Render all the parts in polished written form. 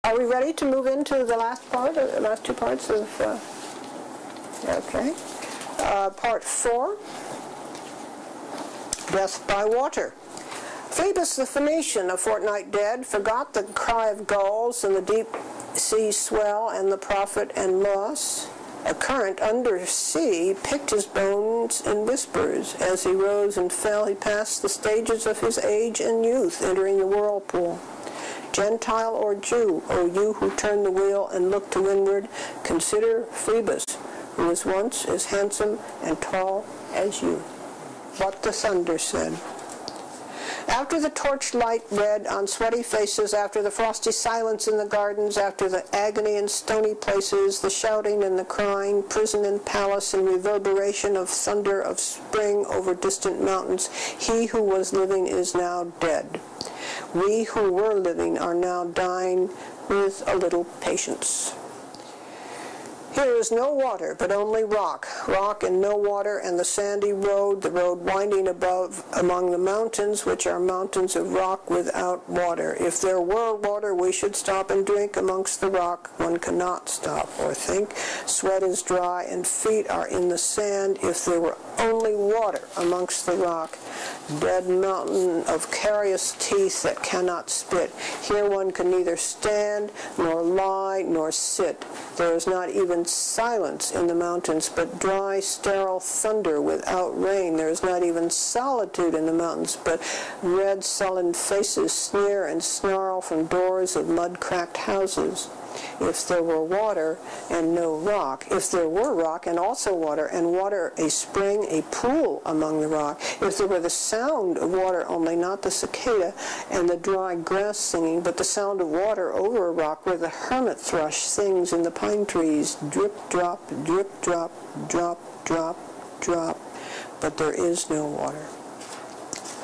Are we ready to move into the last part, the last two parts of, okay. Part 4, Death by Water. Phoebus the Phoenician, a fortnight dead, forgot the cry of gulls and the deep sea swell and the prophet and loss. A current under sea picked his bones in whispers. As he rose and fell, he passed the stages of his age and youth, entering the whirlpool. Gentile or Jew, O you who turn the wheel and look to windward, consider Phoebus, who was once as handsome and tall as you. What the thunder said. After the torchlight red on sweaty faces, after the frosty silence in the gardens, after the agony in stony places, the shouting and the crying, prison and palace and reverberation of thunder of spring over distant mountains, he who was living is now dead. We who were living are now dying with a little patience. Here is no water, but only rock. Rock and no water, and the sandy road, the road winding above among the mountains, which are mountains of rock without water. If there were water, we should stop and drink amongst the rock. One cannot stop or think. Sweat is dry, and feet are in the sand. If there were only water amongst the rock, dead mountain of carious teeth that cannot spit. Here one can neither stand, nor lie, nor sit. There is not even silence in the mountains, but dry, sterile thunder without rain. There is not even solitude in the mountains, but red, sullen faces sneer and snarl from doors of mud-cracked houses. If there were water and no rock, if there were rock and also water, and water a spring, a pool among the rock, if there were the sound of water only, not the cicada and the dry grass singing, but the sound of water over a rock where the hermit thrush sings in the pine trees, drip, drop, drop, drop, drop, but there is no water.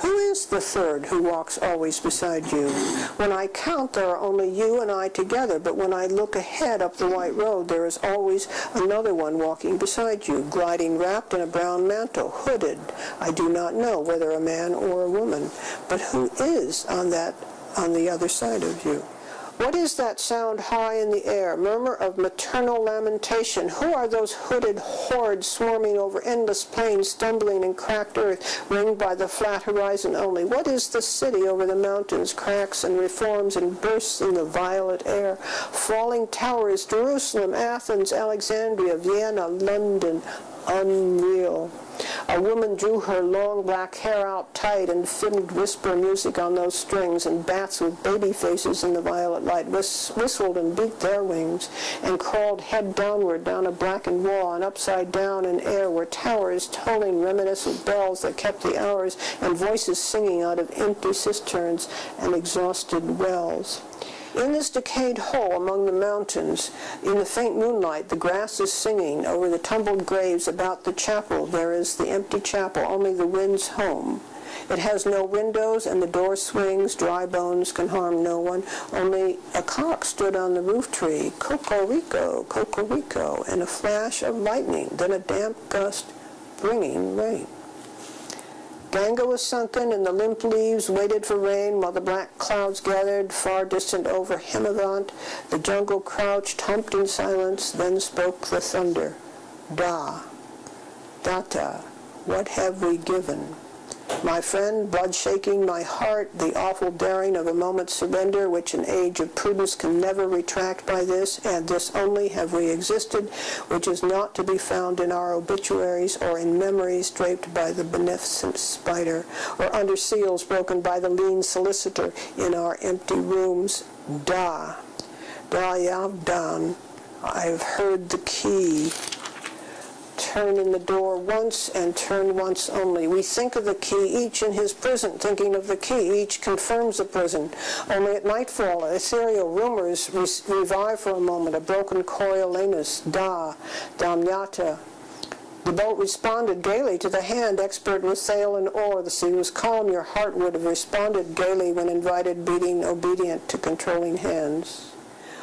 Who is the third who walks always beside you? When I count, there are only you and I together, but when I look ahead up the white road, there is always another one walking beside you, gliding wrapped in a brown mantle, hooded. I do not know whether a man or a woman, but who is on the other side of you? What is that sound high in the air, murmur of maternal lamentation? Who are those hooded hordes swarming over endless plains, stumbling in cracked earth, ringed by the flat horizon only? What is the city over the mountains, cracks and reforms and bursts in the violet air? Falling towers, Jerusalem, Athens, Alexandria, Vienna, London, unreal. A woman drew her long black hair out tight and fiddled whisper music on those strings, and bats with baby faces in the violet light whistled and beat their wings, and crawled head downward down a blackened wall, and upside down in air were towers tolling reminiscent bells that kept the hours, and voices singing out of empty cisterns and exhausted wells. In this decayed hole among the mountains, in the faint moonlight, the grass is singing. Over the tumbled graves about the chapel, there is the empty chapel, only the wind's home. It has no windows, and the door swings. Dry bones can harm no one. Only a cock stood on the roof tree, cocorico, cocorico, and a flash of lightning, then a damp gust bringing rain. Ganga was sunken, and the limp leaves waited for rain while the black clouds gathered far distant over Himavant. The jungle crouched, humped in silence, then spoke the thunder. Da, data, what have we given? My friend, blood shaking my heart, the awful daring of a moment's surrender, which an age of prudence can never retract by this, and this only have we existed, which is not to be found in our obituaries or in memories draped by the beneficent spider, or under seals broken by the lean solicitor in our empty rooms. Da, Yavdan, I've heard the key. Turn in the door once and turn once only. We think of the key, each in his prison, thinking of the key. Each confirms the prison. Only at nightfall, ethereal rumors revive for a moment. A broken Coriolanus, Damyata. The boat responded gaily to the hand, expert with sail and oar. The sea was calm. Your heart would have responded gaily when invited, beating obedient to controlling hands.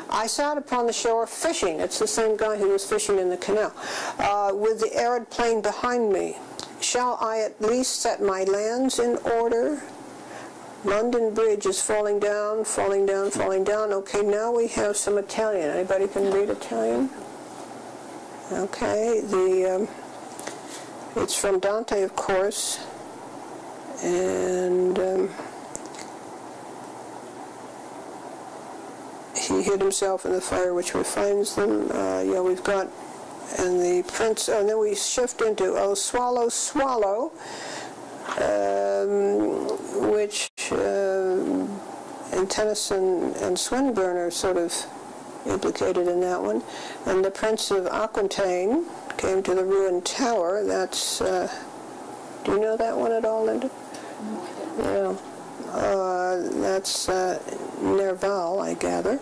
I sat upon the shore fishing. It's the same guy who was fishing in the canal, with the arid plain behind me. Shall I at least set my lands in order? London Bridge is falling down, falling down, falling down. Okay, now we have some Italian. Anybody can read Italian? Okay, it's from Dante, of course, and he hid himself in the fire which refines them. Yeah, we've got, and the prince, and then we shift into Oh Swallow, Swallow, which and Tennyson and Swinburne are sort of implicated in that one. And the Prince of Aquitaine came to the ruined tower. That's, do you know that one at all, Linda? No. That's Nerval, I gather.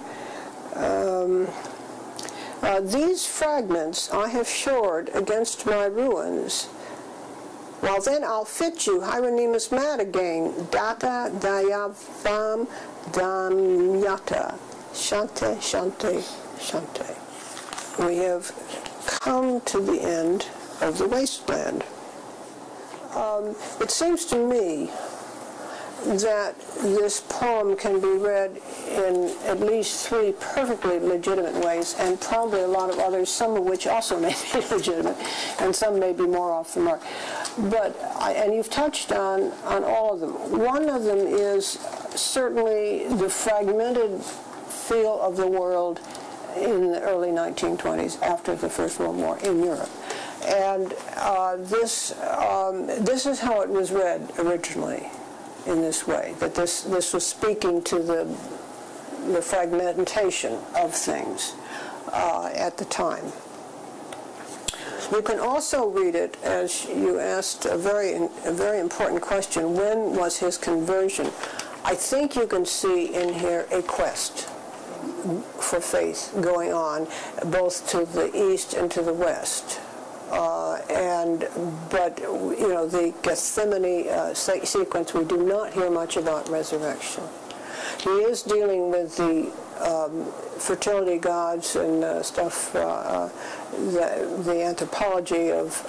These fragments I have shored against my ruins. Well, then I'll fit you, Hieronymus mad again. Data dayavam damyata. Shante, shante, shante. We have come to the end of the wasteland. It seems to me that this poem can be read in at least 3 perfectly legitimate ways, and probably a lot of others, some of which also may be legitimate, and some may be more off the mark. But, and you've touched on all of them. One of them is certainly the fragmented feel of the world in the early 1920s, after the First World War, in Europe. And this is how it was read originally, in this way, that this was speaking to the fragmentation of things at the time. You can also read it, as you asked a very important question, when was his conversion? I think you can see in here a quest for faith going on, both to the east and to the west. But you know, the Gethsemane sequence, we do not hear much about resurrection. He is dealing with the fertility gods and stuff, the anthropology of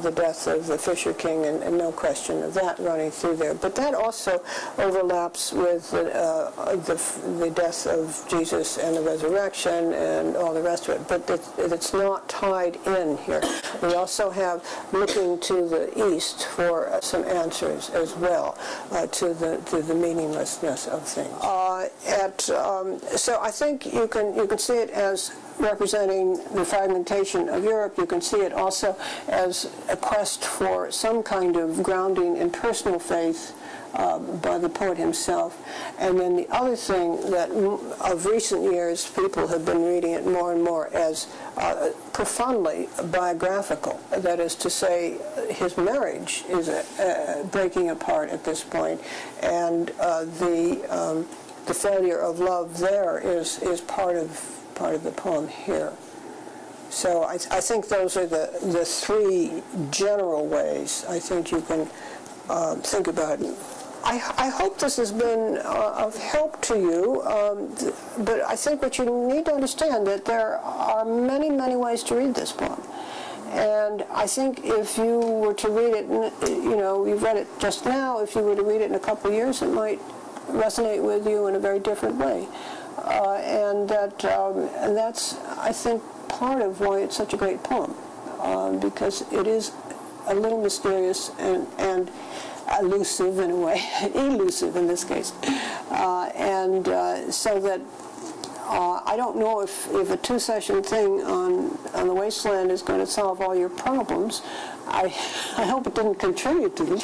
the death of the Fisher King, and no question of that running through there. But that also overlaps with the death of Jesus and the resurrection and all the rest of it. But it's not tied in here. We also have looking to the east for some answers as well to the meaninglessness of things. So I think you can see it as representing the fragmentation of Europe. You can see it also as a quest for some kind of grounding in personal faith by the poet himself. And then the other thing that of recent years people have been reading it more and more as profoundly biographical. That is to say, his marriage is breaking apart at this point, and the failure of love there is part of the poem here. So I think those are the 3 general ways I think you can think about it. I hope this has been of help to you, but I think what you need to understand that there are many, many ways to read this poem. And I think if you were to read it, you know, you've read it just now, if you were to read it in a couple of years, it might resonate with you in a very different way. And that's, I think, part of why it's such a great poem, because it is a little mysterious and elusive in a way, elusive in this case. So that I don't know if a 2-session thing on the wasteland is going to solve all your problems. I hope it didn't contribute to them.